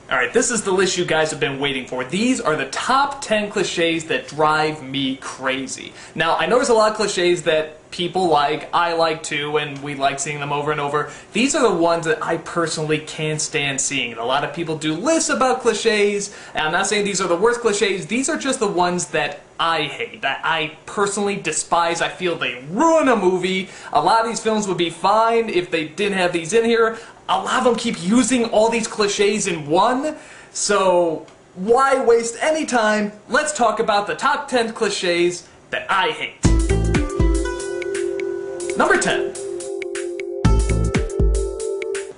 Alright, this is the list you guys have been waiting for. These are the top 10 cliches that drive me crazy. Now, I know there's a lot of cliches that people like, I like too, and we like seeing them over and over. These are the ones that I personally can't stand seeing. A lot of people do lists about cliches, and I'm not saying these are the worst cliches, these are just the ones that I hate, that I personally despise. I feel they ruin a movie. A lot of these films would be fine if they didn't have these in here. A lot of them keep using all these cliches in one, so why waste any time? Let's talk about the top 10 cliches that I hate. Number 10.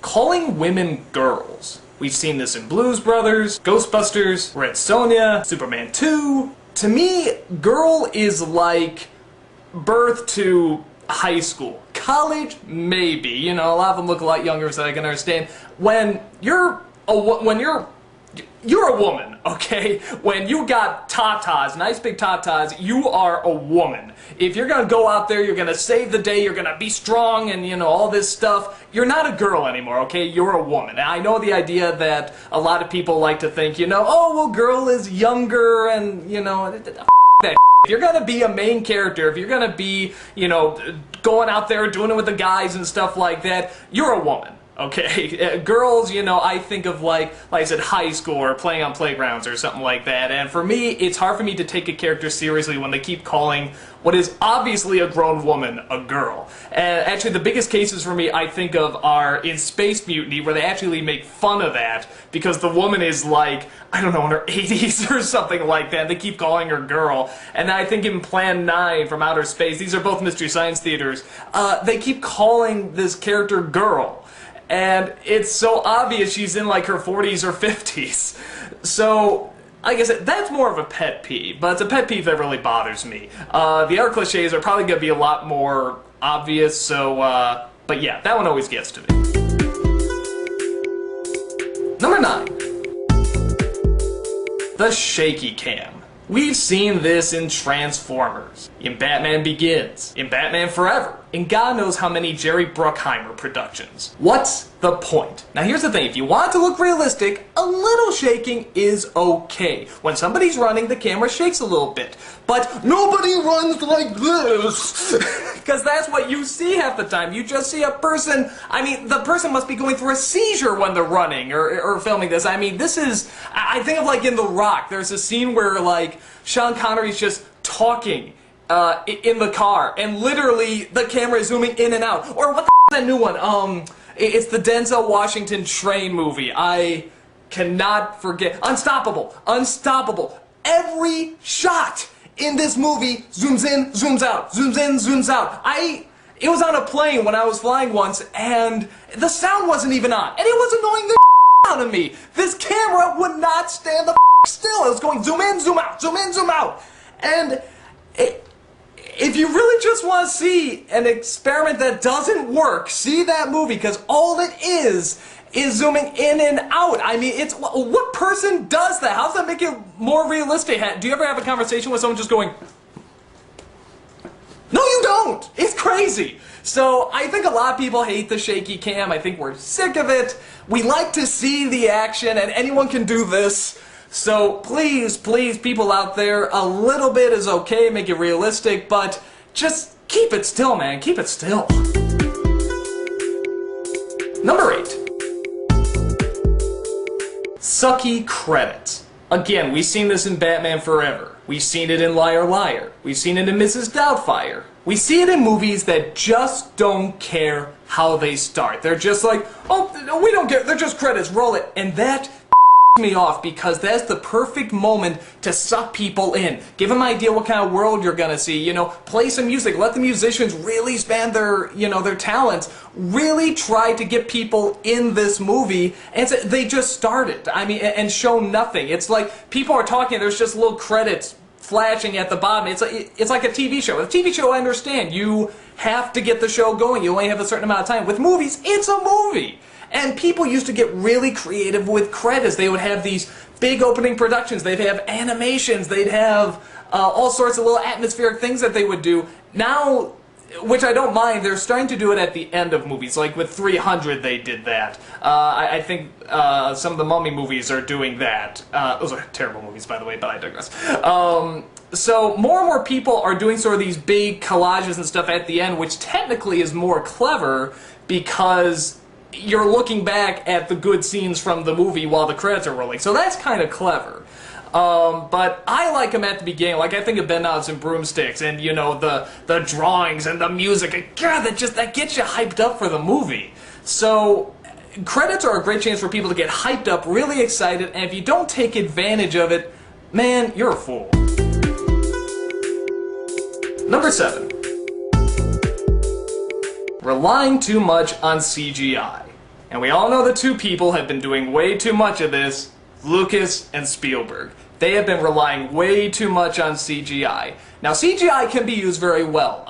Calling women girls. We've seen this in Blues Brothers, Ghostbusters, Red Sonja, Superman 2. To me, girl is like birth to high school. College, maybe. You know, a lot of them look a lot younger, so I can understand. When you're a woman, okay? When you got tatas, nice big tatas, you are a woman. If you're gonna go out there, you're gonna save the day, you're gonna be strong, and you know, all this stuff, you're not a girl anymore, okay? You're a woman. And I know the idea that a lot of people like to think, you know, oh, well, girl is younger, and, you know, that. If you're gonna be a main character, if you're gonna be, you know, going out there doing it with the guys and stuff like that, you're a woman. Okay, girls, you know, I think of like I said, high school or playing on playgrounds or something like that, and for me, it's hard for me to take a character seriously when they keep calling what is obviously a grown woman a girl. And actually, the biggest cases for me I think of are in Space Mutiny, where they actually make fun of that, because the woman is like, I don't know, in her 80s or something like that, they keep calling her girl. And I think in Plan 9 from Outer Space, these are both Mystery Science Theaters, they keep calling this character girl. And it's so obvious she's in like her 40s or 50s. So, like I said, that's more of a pet peeve, but it's a pet peeve that really bothers me. The other cliches are probably going to be a lot more obvious, so, but yeah, that one always gets to me. Number 9. The shaky cam. We've seen this in Transformers, in Batman Begins, in Batman Forever, in God knows how many Jerry Bruckheimer productions. What's the point? Now here's the thing, if you want it to look realistic, a little shaking is okay. When somebody's running, the camera shakes a little bit. But nobody runs like this! Because that's what you see half the time. You just see a person, I mean, the person must be going through a seizure when they're running or filming this. I mean, this is, I think of like in The Rock, there's a scene where like Sean Connery's just talking in the car, and literally the camera is zooming in and out. Or what the f is that new one? It's the Denzel Washington train movie. I cannot forget. Unstoppable. Unstoppable. Every shot in this movie zooms in, zooms out, zooms in, zooms out. It was on a plane when I was flying once, and the sound wasn't even on, and it was annoying the out of me. This camera would not stand the still. It was going zoom in, zoom out, zoom in, zoom out. And if you really just want to see an experiment that doesn't work, see that movie, because all it is zooming in and out. I mean, it's, what person does that? How does that make it more realistic? Do you ever have a conversation with someone just going, no you don't! It's crazy! So, I think a lot of people hate the shaky cam. I think we're sick of it. We like to see the action, and anyone can do this. So please, please, people out there, a little bit is okay, make it realistic, but just keep it still, man. Keep it still. Number 8. Sucky credits. Again, we've seen this in Batman Forever. We've seen it in Liar Liar. We've seen it in Mrs. Doubtfire. We see it in movies that just don't care how they start. They're just like, oh, we don't care, they're just credits, roll it. And that me off, because that's the perfect moment to suck people in. Give them an idea what kind of world you're gonna see, you know, play some music, let the musicians really span their, you know, their talents, really try to get people in this movie, and they just started, I mean, and show nothing. It's like, people are talking, there's just little credits flashing at the bottom. It's like a TV show. With a TV show, I understand, you have to get the show going, you only have a certain amount of time. With movies, it's a movie! And people used to get really creative with credits. They would have these big opening productions. They'd have animations. They'd have all sorts of little atmospheric things that they would do. Now, which I don't mind. They're starting to do it at the end of movies. Like with 300 they did that. I think some of the Mummy movies are doing that. Those are terrible movies, by the way, but I digress. So more and more people are doing sort of these big collages and stuff at the end, which technically is more clever because you're looking back at the good scenes from the movie while the credits are rolling. So that's kind of clever. But I like them at the beginning. Like, I think of Ben Knobs and Broomsticks and, you know, the drawings and the music. And God, that gets you hyped up for the movie. So credits are a great chance for people to get hyped up, really excited, and if you don't take advantage of it, man, you're a fool. Number 7. Relying too much on CGI. And we all know the two people have been doing way too much of this, Lucas and Spielberg. They have been relying way too much on CGI. Now, CGI can be used very well.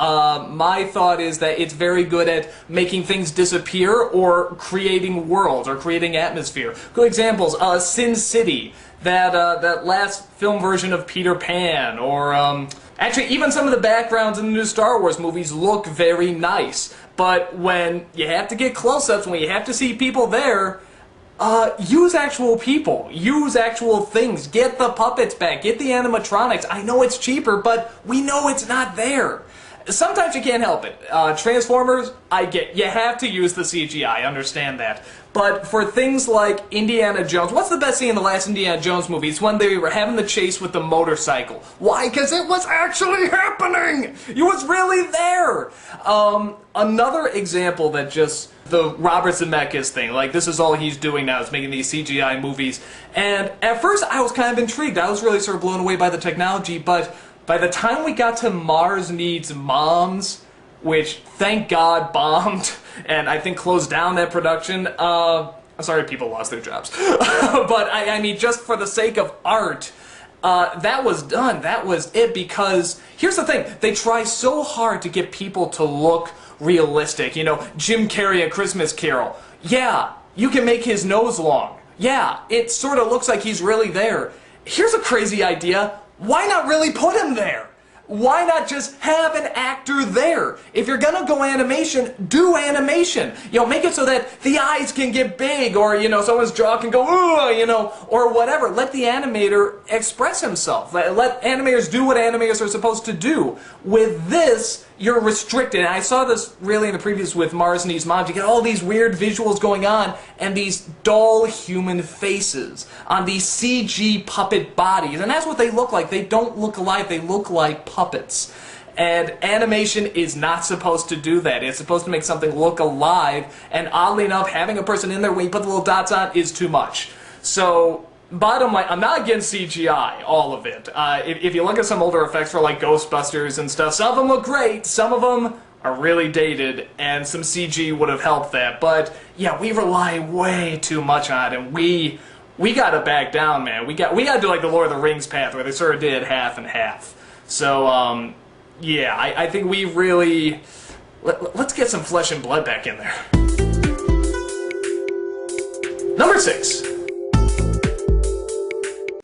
My thought is that it's very good at making things disappear or creating worlds or creating atmosphere. Good examples, Sin City, that last film version of Peter Pan, or actually even some of the backgrounds in the new Star Wars movies look very nice. But when you have to get close-ups, when you have to see people there, use actual people, use actual things, get the puppets back, get the animatronics. I know it's cheaper, but we know it's not there. Sometimes you can't help it. Transformers, I get, you have to use the CGI, I understand that. But for things like Indiana Jones, what's the best scene in the last Indiana Jones movie? It's when they were having the chase with the motorcycle. Why? Because it was actually happening! It was really there! Another example that just, the Robert Zemeckis thing, like this is all he's doing now, is making these CGI movies. And at first I was kind of intrigued, I was really sort of blown away by the technology, but by the time we got to Mars Needs Moms, which, thank God, bombed, and I think closed down that production. I'm sorry people lost their jobs. But, I mean, just for the sake of art, that was done. That was it, because, here's the thing, they try so hard to get people to look realistic. You know, Jim Carrey, A Christmas Carol. Yeah, you can make his nose long. Yeah, it sort of looks like he's really there. Here's a crazy idea. Why not really put him there? Why not just have an actor there? If you're gonna go animation, do animation. You know, make it so that the eyes can get big, or, you know, someone's jaw can go, ooh, you know, or whatever. Let the animator express himself. Let animators do what animators are supposed to do. With this, you're restricted. And I saw this really in the previews with Mars Needs Moms. You get all these weird visuals going on, and these dull human faces on these CG puppet bodies. And that's what they look like. They don't look alive. They look like puppets. And animation is not supposed to do that. It's supposed to make something look alive, and oddly enough, having a person in there when you put the little dots on is too much. So, bottom line, I'm not against CGI, all of it. If you look at some older effects for like Ghostbusters and stuff, some of them look great, some of them are really dated, and some CG would have helped that. But yeah, we rely way too much on it, and we gotta back down, man. We gotta do like the Lord of the Rings path, where they sort of did half and half. So, yeah, I think we really... Let's get some flesh and blood back in there. Number 6.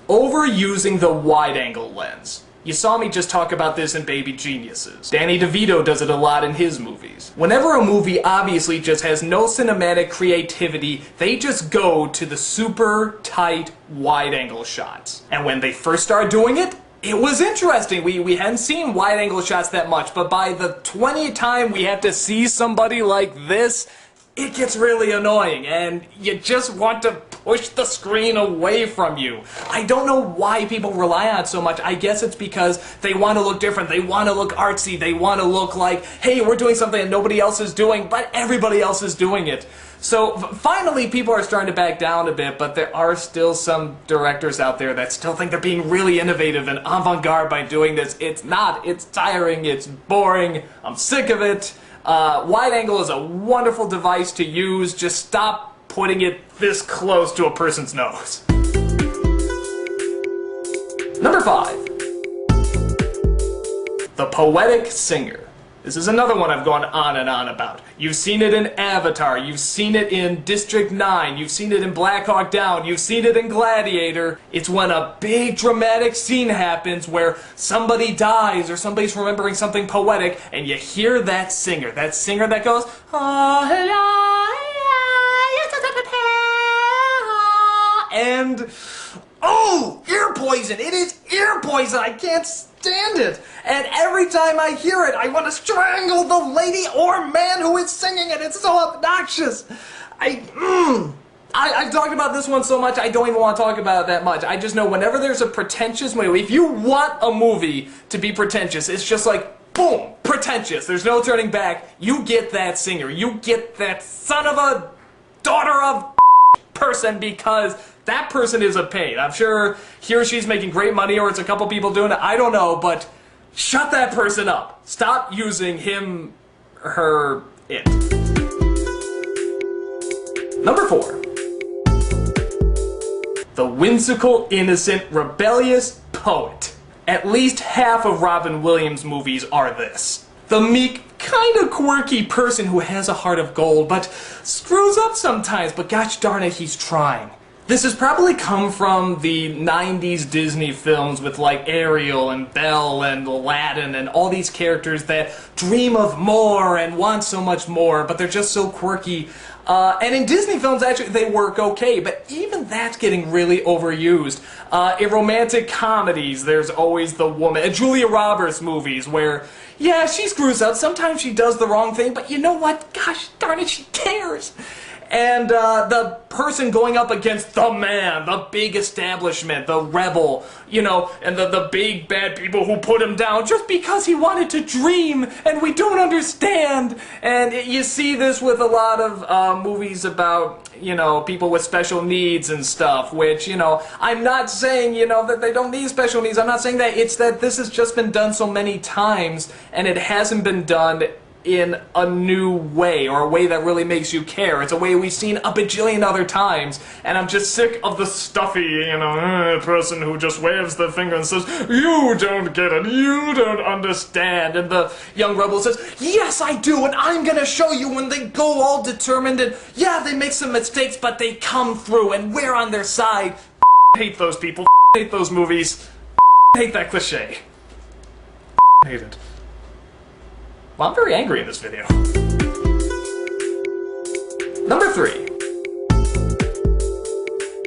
Overusing the wide-angle lens. You saw me just talk about this in Baby Geniuses. Danny DeVito does it a lot in his movies. Whenever a movie obviously just has no cinematic creativity, they just go to the super tight wide-angle shots. And when they first started doing it, it was interesting. We hadn't seen wide-angle shots that much, but by the 20th time we have to see somebody like this, it gets really annoying, and you just want to push the screen away from you. I don't know why people rely on it so much. I guess it's because they want to look different, they want to look artsy, they want to look like, hey, we're doing something that nobody else is doing, but everybody else is doing it. So finally people are starting to back down a bit, but there are still some directors out there that still think they're being really innovative and avant-garde by doing this. It's not. It's tiring, it's boring, I'm sick of it. Wide angle is a wonderful device to use, just stop putting it this close to a person's nose. Number 5. The poetic singer. This is another one I've gone on and on about. You've seen it in Avatar, you've seen it in District 9, you've seen it in Black Hawk Down, you've seen it in Gladiator. It's when a big dramatic scene happens where somebody dies or somebody's remembering something poetic, and you hear that singer that goes, and oh, ear poison! It is ear poison! I can't stand it! And every time I hear it, I want to strangle the lady or man who is singing it! It's so obnoxious! I've talked about this one so much, I don't even want to talk about it that much. I just know whenever there's a pretentious movie, if you want a movie to be pretentious, it's just like, boom, pretentious. There's no turning back. You get that singer. You get that son of a daughter of person, because that person is a pain. I'm sure he or she's making great money, or it's a couple people doing it. I don't know, but shut that person up. Stop using him, her, it. Number 4. The whimsical, innocent, rebellious poet. At least half of Robin Williams' movies are this. The meek, kinda quirky person who has a heart of gold, but screws up sometimes, but gosh darn it, he's trying. This has probably come from the 90s Disney films with like Ariel and Belle and Aladdin and all these characters that dream of more and want so much more, but they're just so quirky. And in Disney films, actually, they work okay, but even that's getting really overused. In romantic comedies, there's always the woman. Julia Roberts movies where, yeah, she screws up. Sometimes she does the wrong thing, but you know what? Gosh darn it, she cares. And the person going up against the man, the big establishment, the rebel, you know, and the big bad people who put him down just because he wanted to dream, and we don't understand. And you see this with a lot of movies about, you know, people with special needs and stuff, which, you know, I'm not saying, you know, that they don't need special needs. I'm not saying that. It's that this has just been done so many times, and it hasn't been done in a new way, or a way that really makes you care. It's a way we've seen a bajillion other times, and I'm just sick of the stuffy, you know, person who just waves the finger and says, you don't get it, you don't understand, and the young rebel says, yes I do, and I'm gonna show you, when they go all determined, and yeah, they make some mistakes, but they come through, and we're on their side. Hate those people, hate those movies, hate that cliche. Hate it. Well, I'm very angry in this video. Number 3.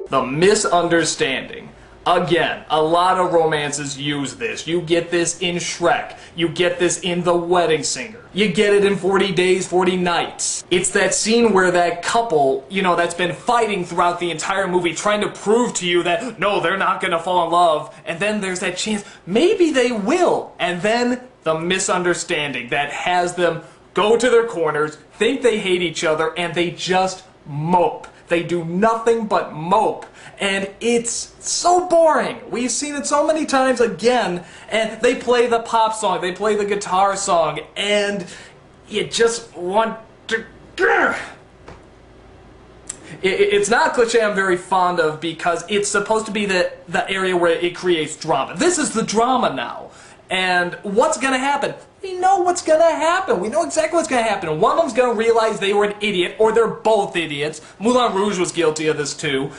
The misunderstanding. Again, a lot of romances use this. You get this in Shrek. You get this in The Wedding Singer. You get it in 40 Days, 40 Nights. It's that scene where that couple, you know, that's been fighting throughout the entire movie, trying to prove to you that, no, they're not gonna fall in love, and then there's that chance, maybe they will, and then the misunderstanding that has them go to their corners, think they hate each other, and they just mope. They do nothing but mope. And it's so boring. We've seen it so many times again, and they play the pop song, they play the guitar song, and you just want to... It's not a cliche I'm very fond of, because it's supposed to be the area where it creates drama. This is the drama now. And what's gonna happen? We know what's gonna happen. We know exactly what's gonna happen. One of them's gonna realize they were an idiot, or they're both idiots. Moulin Rouge was guilty of this too.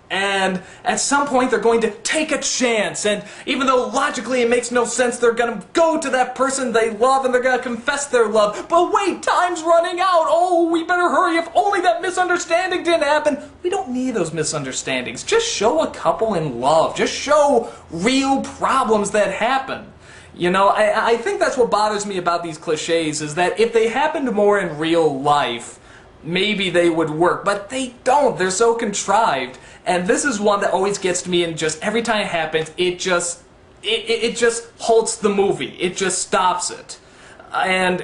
And at some point they're going to take a chance, and even though logically it makes no sense, they're gonna go to that person they love and they're gonna confess their love. But wait, time's running out! Oh, we better hurry, if only that misunderstanding didn't happen. We don't need those misunderstandings. Just show a couple in love. Just show real problems that happen. You know, I think that's what bothers me about these cliches, is that if they happened more in real life, maybe they would work, but they don't. They're so contrived. And this is one that always gets to me, and just every time it happens, it just halts the movie. It just stops it. And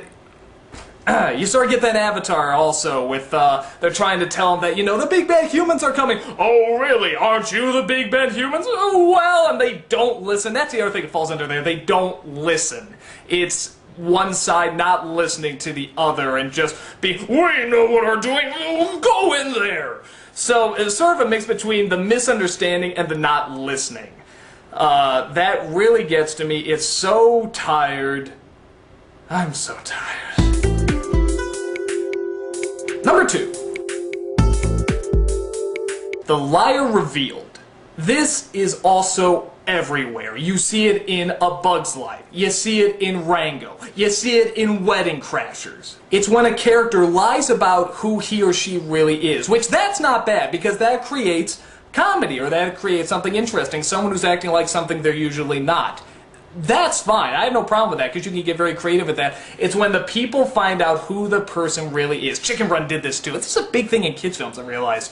you sort of get that in Avatar also, with, they're trying to tell them that, you know, the big bad humans are coming. Oh, really? Aren't you the big bad humans? Oh, well, and they don't listen. That's the other thing that falls under there. They don't listen. It's one side not listening to the other and just being, we know what we're doing, go in there. So it's sort of a mix between the misunderstanding and the not listening. That really gets to me. It's so tired. I'm so tired. Number 2. The liar revealed. This is also everywhere. You see it in A Bug's Life. You see it in Rango. You see it in Wedding Crashers. It's when a character lies about who he or she really is, which that's not bad because that creates comedy or that creates something interesting, someone who's acting like something they're usually not. That's fine. I have no problem with that because you can get very creative with that. It's when the people find out who the person really is. Chicken Run did this too. This is a big thing in kids' films, I realize.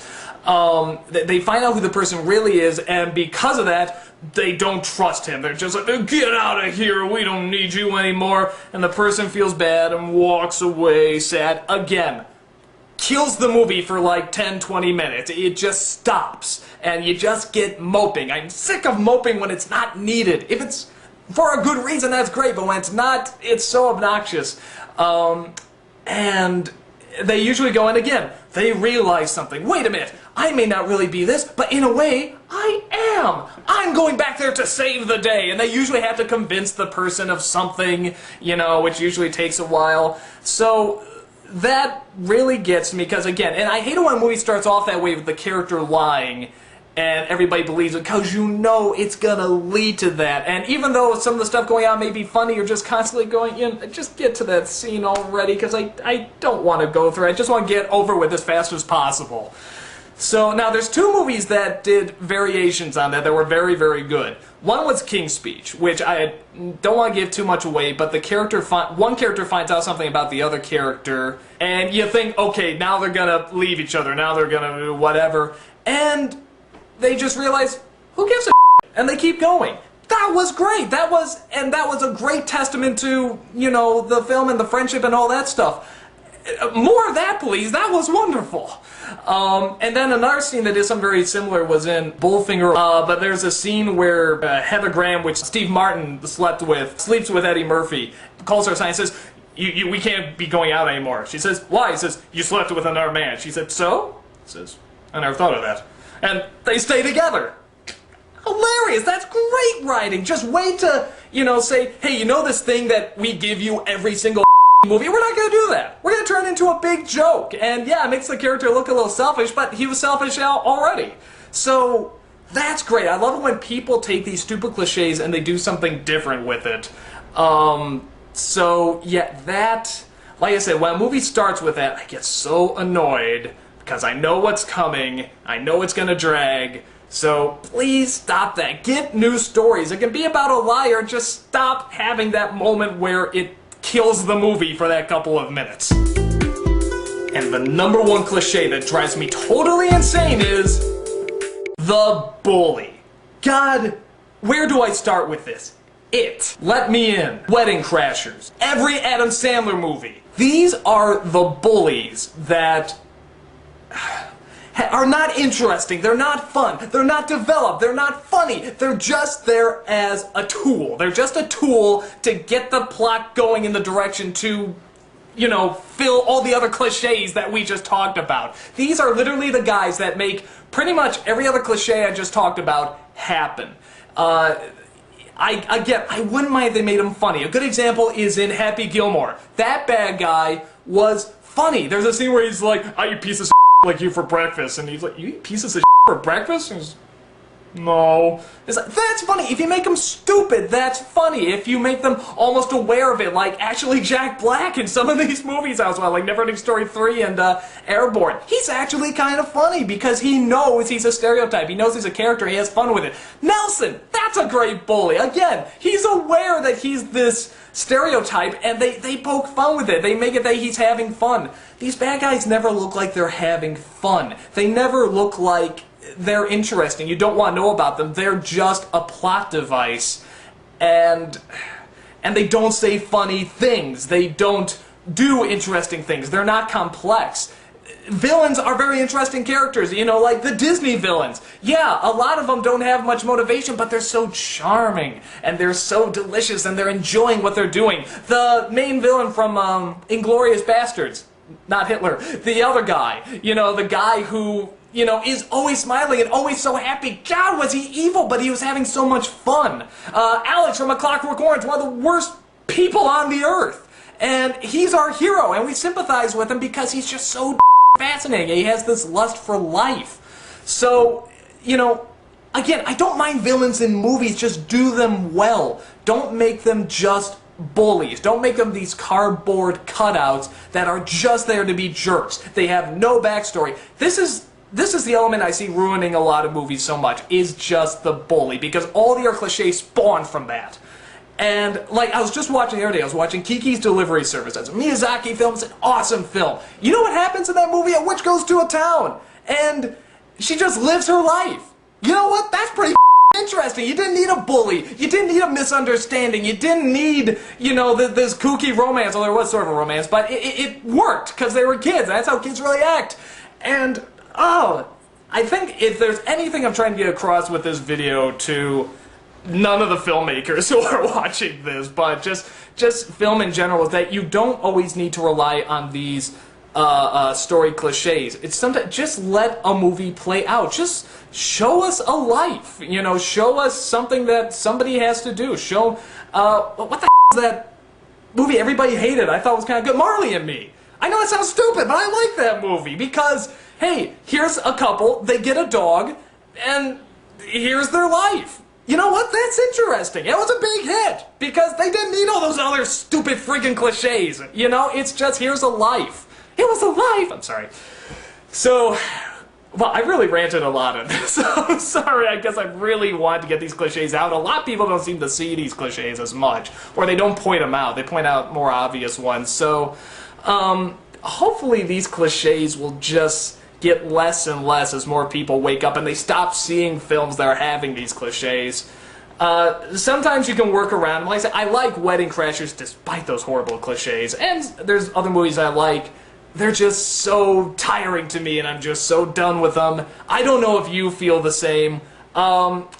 They find out who the person really is, and because of that, they don't trust him. They're just like, get out of here, we don't need you anymore. And the person feels bad and walks away sad. Again, kills the movie for like 10-20 minutes. It just stops, and you just get moping. I'm sick of moping when it's not needed. If it's for a good reason, that's great, but when it's not, it's so obnoxious. And they usually go, and again, they realize something. Wait a minute, I may not really be this, but in a way, I am. I'm going back there to save the day. And they usually have to convince the person of something, you know, which usually takes a while. So that really gets me, because again, and I hate it when a movie starts off that way with the character lying, and everybody believes it, because you know it's gonna lead to that. And even though some of the stuff going on may be funny, you're just constantly going, you know, just get to that scene already, because I don't want to go through it. I just want to get over with as fast as possible. So now there's 2 movies that did variations on that were very, very good. One was King's Speech, which I don't want to give too much away, but the character one character finds out something about the other character, and you think, okay, now they're gonna leave each other, now they're gonna do whatever, and they just realize, who gives a shit? And they keep going. That was great. That was a great testament to, you know, the film and the friendship and all that stuff. More of that, please. That was wonderful. And then another scene that is something very similar was in Bullfinger. But there's a scene where Heather Graham, which Steve Martin sleeps with Eddie Murphy, calls her aside and says, we can't be going out anymore. She says, why? He says, you slept with another man. She said, so? He says, I never thought of that. And they stay together. Hilarious! That's great writing! Just wait to, you know, say, hey, you know this thing that we give you every single movie? We're not gonna do that. We're gonna turn it into a big joke. And yeah, it makes the character look a little selfish, but he was selfish already. So, that's great. I love it when people take these stupid cliches and they do something different with it. So, yeah, that, like I said, when a movie starts with that, I get so annoyed, because I know what's coming, I know it's gonna drag, so please stop that. Get new stories. It can be about a liar, just stop having that moment where it kills the movie for that couple of minutes. And the number 1 cliche that drives me totally insane is the bully. God, where do I start with this? It. Let Me In. Wedding Crashers. Every Adam Sandler movie. These are the bullies that are not interesting, they're not fun, they're not developed, they're not funny, they're just there as a tool. They're just a tool to get the plot going in the direction to, you know, fill all the other cliches that we just talked about. These are literally the guys that make pretty much every other cliche I just talked about happen. I wouldn't mind if they made him funny. A good example is in Happy Gilmore. That bad guy was funny. There's a scene where he's like, I eat pieces of like you for breakfast, and he's like, you eat pieces of for breakfast? And he's, no. It's like, that's funny. If you make them stupid, that's funny. If you make them almost aware of it, like actually Jack Black in some of these movies as well, like Neverending Story 3 and Airborne. He's actually kind of funny because he knows he's a stereotype. He knows he's a character. He has fun with it. Nelson, that's a great bully. Again, he's aware that he's this stereotype, and they poke fun with it. They make it that he's having fun. These bad guys never look like they're having fun. They never look like they're interesting. You don't want to know about them. They're just a plot device, and they don't say funny things. They don't do interesting things. They're not complex. Villains are very interesting characters, you know, like the Disney villains. Yeah, a lot of them don't have much motivation, but they're so charming, and they're so delicious, and they're enjoying what they're doing. The main villain from Inglourious Basterds, not Hitler, the other guy, you know, the guy who, you know, is always smiling and always so happy. God, was he evil, but he was having so much fun. Alex from A Clockwork Orange, one of the worst people on the earth. And he's our hero, and we sympathize with him because he's just so fascinating. He has this lust for life. So, you know, again, I don't mind villains in movies, just do them well. Don't make them just bullies. Don't make them these cardboard cutouts that are just there to be jerks. They have no backstory. This is the element I see ruining a lot of movies so much, is just the bully, because all the other cliches spawn from that. And, like, I was just watching the other day, I was watching Kiki's Delivery Service. It's a Miyazaki film, it's an awesome film. You know what happens in that movie? A witch goes to a town, and she just lives her life. You know what? That's pretty interesting. You didn't need a bully. You didn't need a misunderstanding. You didn't need, you know, this kooky romance. Well, there was sort of a romance, but it worked, because they were kids. That's how kids really act. And, oh, I think if there's anything I'm trying to get across with this video to none of the filmmakers who are watching this, but just film in general, is that you don't always need to rely on these story cliches. It's sometimes just let a movie play out. Just show us a life. You know, show us something that somebody has to do. Show what the is that movie everybody hated? I thought was kind of good. Marley and Me. I know it sounds stupid, but I like that movie because hey, here's a couple. They get a dog, and here's their life. You know what? That's interesting. It was a big hit because they didn't need all those other stupid freaking cliches. You know, it's just here's a life. It was a life. I'm sorry. So, well, I really ranted a lot on this. So I'm sorry. I guess I really wanted to get these cliches out. A lot of people don't seem to see these cliches as much, or they don't point them out. They point out more obvious ones. So, hopefully these cliches will just get less and less as more people wake up and they stop seeing films that are having these cliches. Sometimes you can work around them. Like I said, I like Wedding Crashers despite those horrible cliches, and there's other movies I like. They're just so tiring to me and I'm just so done with them. I don't know if you feel the same.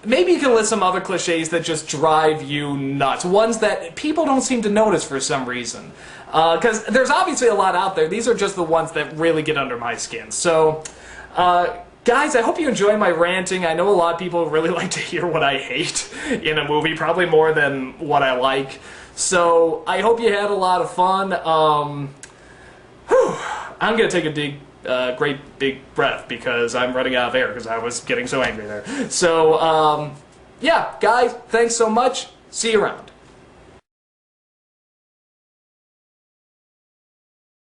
Maybe you can list some other cliches that just drive you nuts. Ones that people don't seem to notice for some reason. Because there's obviously a lot out there. These are just the ones that really get under my skin. So, guys, I hope you enjoy my ranting. I know a lot of people really like to hear what I hate in a movie, probably more than what I like. So, I hope you had a lot of fun. I'm going to take a great big breath because I'm running out of air because I was getting so angry there. So, yeah, guys, thanks so much. See you around.